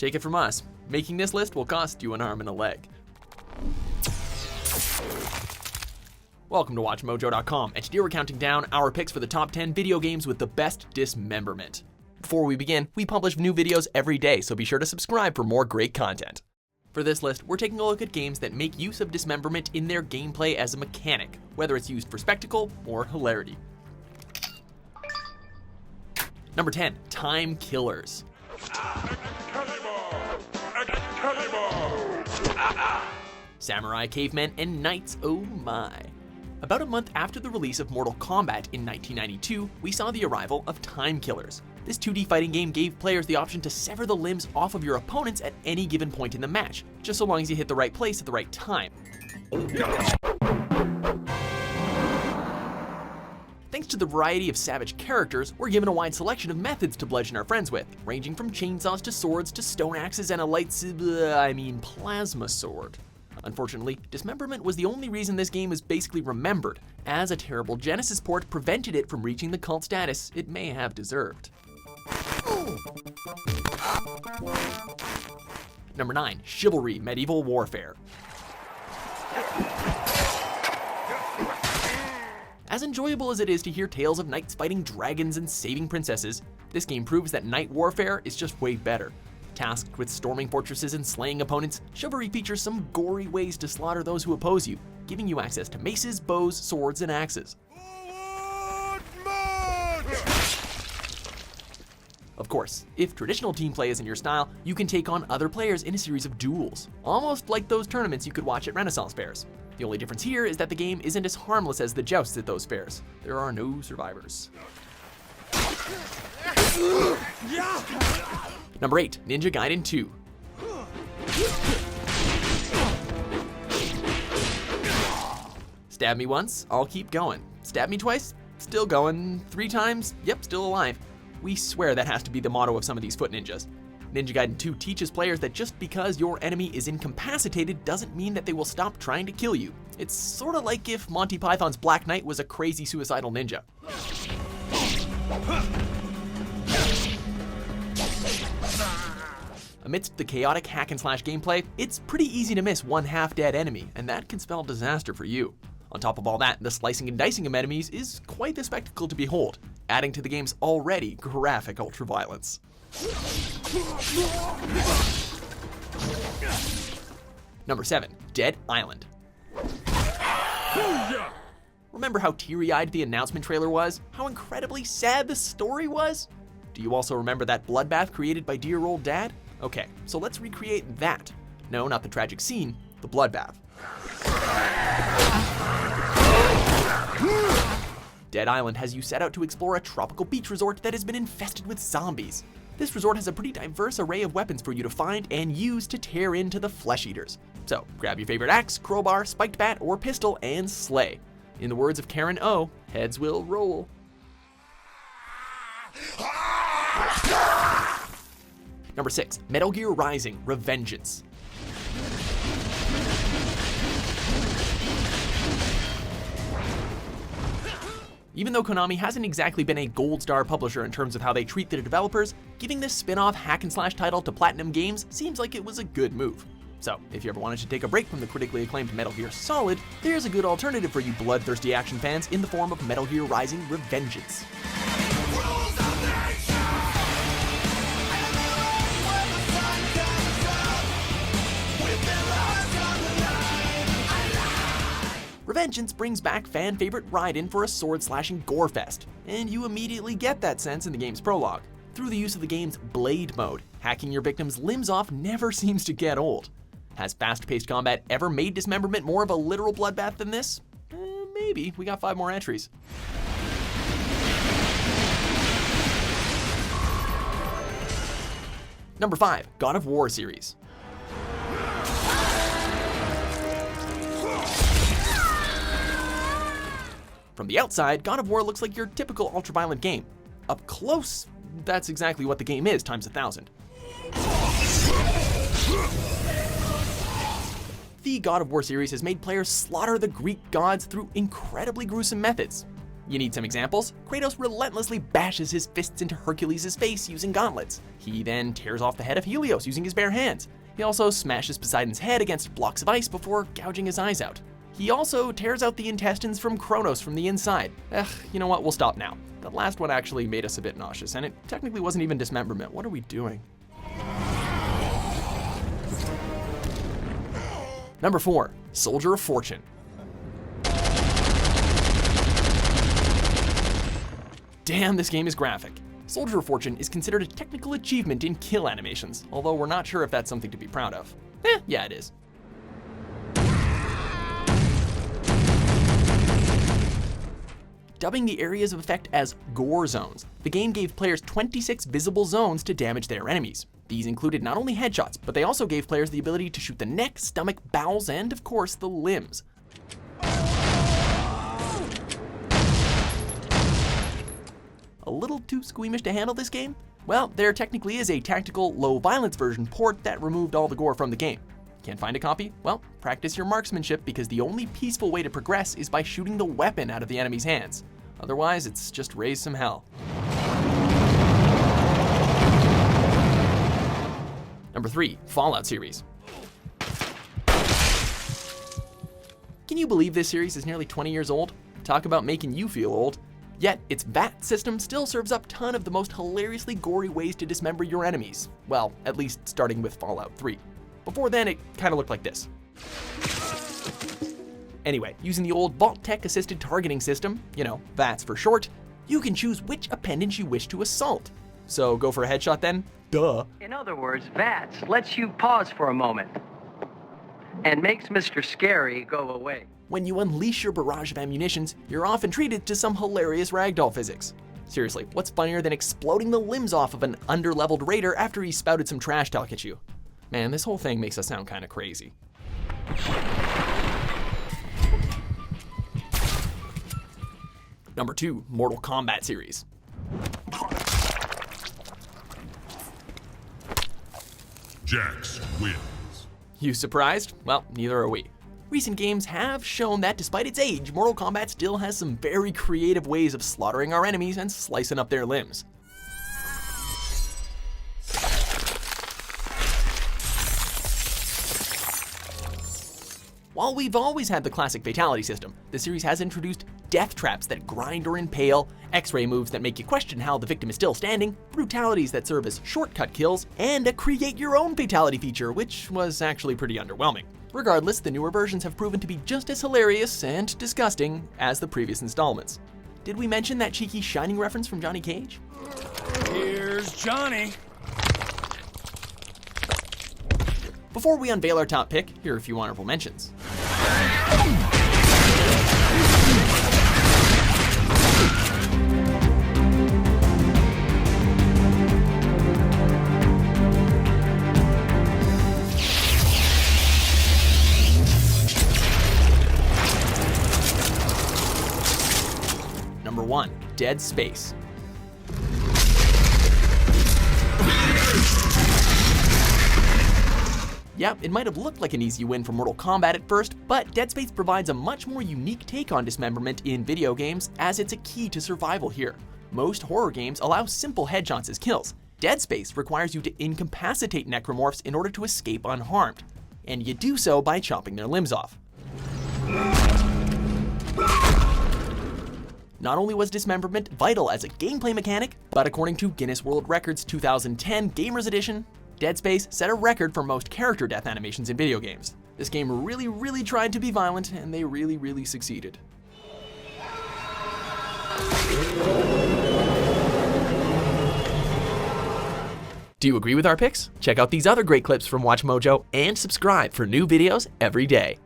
Take it from us, making this list will cost you an arm and a leg. Welcome to WatchMojo.com, and today we're counting down our picks for the top 10 video games with the best dismemberment. Before we begin, we publish new videos every day, so be sure to subscribe for more great content. For this list, we're taking a look at games that make use of dismemberment in their gameplay as a mechanic, whether it's used for spectacle or hilarity. Number 10, Time Killers. Samurai, cavemen, and knights, oh my. About a month after the release of Mortal Kombat in 1992, we saw the arrival of Time Killers. This 2D fighting game gave players the option to sever the limbs off of your opponents at any given point in the match, just so long as you hit the right place at the right time. Thanks to the variety of savage characters, we're given a wide selection of methods to bludgeon our friends with, ranging from chainsaws to swords to stone axes and a plasma sword. Unfortunately, dismemberment was the only reason this game was basically remembered, as a terrible Genesis port prevented it from reaching the cult status it may have deserved. Number 9, Chivalry Medieval Warfare. As enjoyable as it is to hear tales of knights fighting dragons and saving princesses, this game proves that knight warfare is just way better. Tasked with storming fortresses and slaying opponents, Chivalry features some gory ways to slaughter those who oppose you, giving you access to maces, bows, swords, and axes. Of course, if traditional team play isn't your style, you can take on other players in a series of duels, almost like those tournaments you could watch at Renaissance fairs. The only difference here is that the game isn't as harmless as the jousts at those fairs. There are no survivors. Number 8, Ninja Gaiden 2. Stab me once, I'll keep going. Stab me twice, still going. 3 times, yep, still alive. We swear that has to be the motto of some of these foot ninjas. Ninja Gaiden 2 teaches players that just because your enemy is incapacitated doesn't mean that they will stop trying to kill you. It's sort of like if Monty Python's Black Knight was a crazy suicidal ninja. Amidst the chaotic hack and slash gameplay, it's pretty easy to miss one half-dead enemy, and that can spell disaster for you. On top of all that, the slicing and dicing of enemies is quite the spectacle to behold, adding to the game's already graphic ultraviolence. Number 7, Dead Island. Remember how teary-eyed the announcement trailer was? How incredibly sad the story was? Do you also remember that bloodbath created by dear old dad? Okay, so let's recreate that. No, not the tragic scene, the bloodbath. Dead Island has you set out to explore a tropical beach resort that has been infested with zombies. This resort has a pretty diverse array of weapons for you to find and use to tear into the flesh eaters. So grab your favorite axe, crowbar, spiked bat, or pistol and slay. In the words of Karen O, heads will roll. Number 6, Metal Gear Rising: Revengeance. Even though Konami hasn't exactly been a gold star publisher in terms of how they treat their developers, giving this spin-off hack and slash title to Platinum Games seems like it was a good move. So, if you ever wanted to take a break from the critically acclaimed Metal Gear Solid, there's a good alternative for you bloodthirsty action fans in the form of Metal Gear Rising: Revengeance. Revengeance brings back fan favorite Raiden for a sword-slashing gore fest, and you immediately get that sense in the game's prologue. Through the use of the game's Blade mode, hacking your victim's limbs off never seems to get old. Has fast-paced combat ever made dismemberment more of a literal bloodbath than this? Maybe. We got 5 more entries. Number 5, God of War series. From the outside, God of War looks like your typical ultraviolent game. Up close, that's exactly what the game is times 1,000. The God of War series has made players slaughter the Greek gods through incredibly gruesome methods. You need some examples? Kratos relentlessly bashes his fists into Hercules' face using gauntlets. He then tears off the head of Helios using his bare hands. He also smashes Poseidon's head against blocks of ice before gouging his eyes out. He also tears out the intestines from Kronos from the inside. You know what, we'll stop now. That last one actually made us a bit nauseous, and it technically wasn't even dismemberment. What are we doing? Number 4, Soldier of Fortune. Damn, this game is graphic. Soldier of Fortune is considered a technical achievement in kill animations, although we're not sure if that's something to be proud of. Yeah, it is. Dubbing the areas of effect as gore zones, the game gave players 26 visible zones to damage their enemies. These included not only headshots, but they also gave players the ability to shoot the neck, stomach, bowels, and of course the limbs. A little too squeamish to handle this game? Well, there technically is a tactical, low violence version port that removed all the gore from the game. Can't find a copy? Well, practice your marksmanship because the only peaceful way to progress is by shooting the weapon out of the enemy's hands. Otherwise, it's just raise some hell. Number 3, Fallout series. Can you believe this series is nearly 20 years old? Talk about making you feel old. Yet, its VAT system still serves up a ton of the most hilariously gory ways to dismember your enemies. Well, at least starting with Fallout 3. Before then, it kind of looked like this. Anyway, using the old Vault-Tec assisted targeting system, you know, VATS for short, you can choose which appendage you wish to assault. So go for a headshot then? Duh. In other words, VATS lets you pause for a moment and makes Mr. Scary go away. When you unleash your barrage of ammunitions, you're often treated to some hilarious ragdoll physics. Seriously, what's funnier than exploding the limbs off of an underleveled raider after he spouted some trash talk at you? Man, this whole thing makes us sound kind of crazy. Number 2, Mortal Kombat series. Jax wins. You surprised? Well, neither are we. Recent games have shown that despite its age, Mortal Kombat still has some very creative ways of slaughtering our enemies and slicing up their limbs. While we've always had the classic fatality system, the series has introduced death traps that grind or impale, X-ray moves that make you question how the victim is still standing, brutalities that serve as shortcut kills, and a create-your-own fatality feature, which was actually pretty underwhelming. Regardless, the newer versions have proven to be just as hilarious and disgusting as the previous installments. Did we mention that cheeky Shining reference from Johnny Cage? Here's Johnny. Before we unveil our top pick, here are a few honorable mentions. Number 1, Dead Space. Yeah, it might have looked like an easy win for Mortal Kombat at first, but Dead Space provides a much more unique take on dismemberment in video games, as it's a key to survival here. Most horror games allow simple headshots as kills. Dead Space requires you to incapacitate necromorphs in order to escape unharmed, and you do so by chopping their limbs off. Not only was dismemberment vital as a gameplay mechanic, but according to Guinness World Records 2010 Gamers Edition, Dead Space set a record for most character death animations in video games. This game really tried to be violent, and they really succeeded. Do you agree with our picks? Check out these other great clips from WatchMojo and subscribe for new videos every day.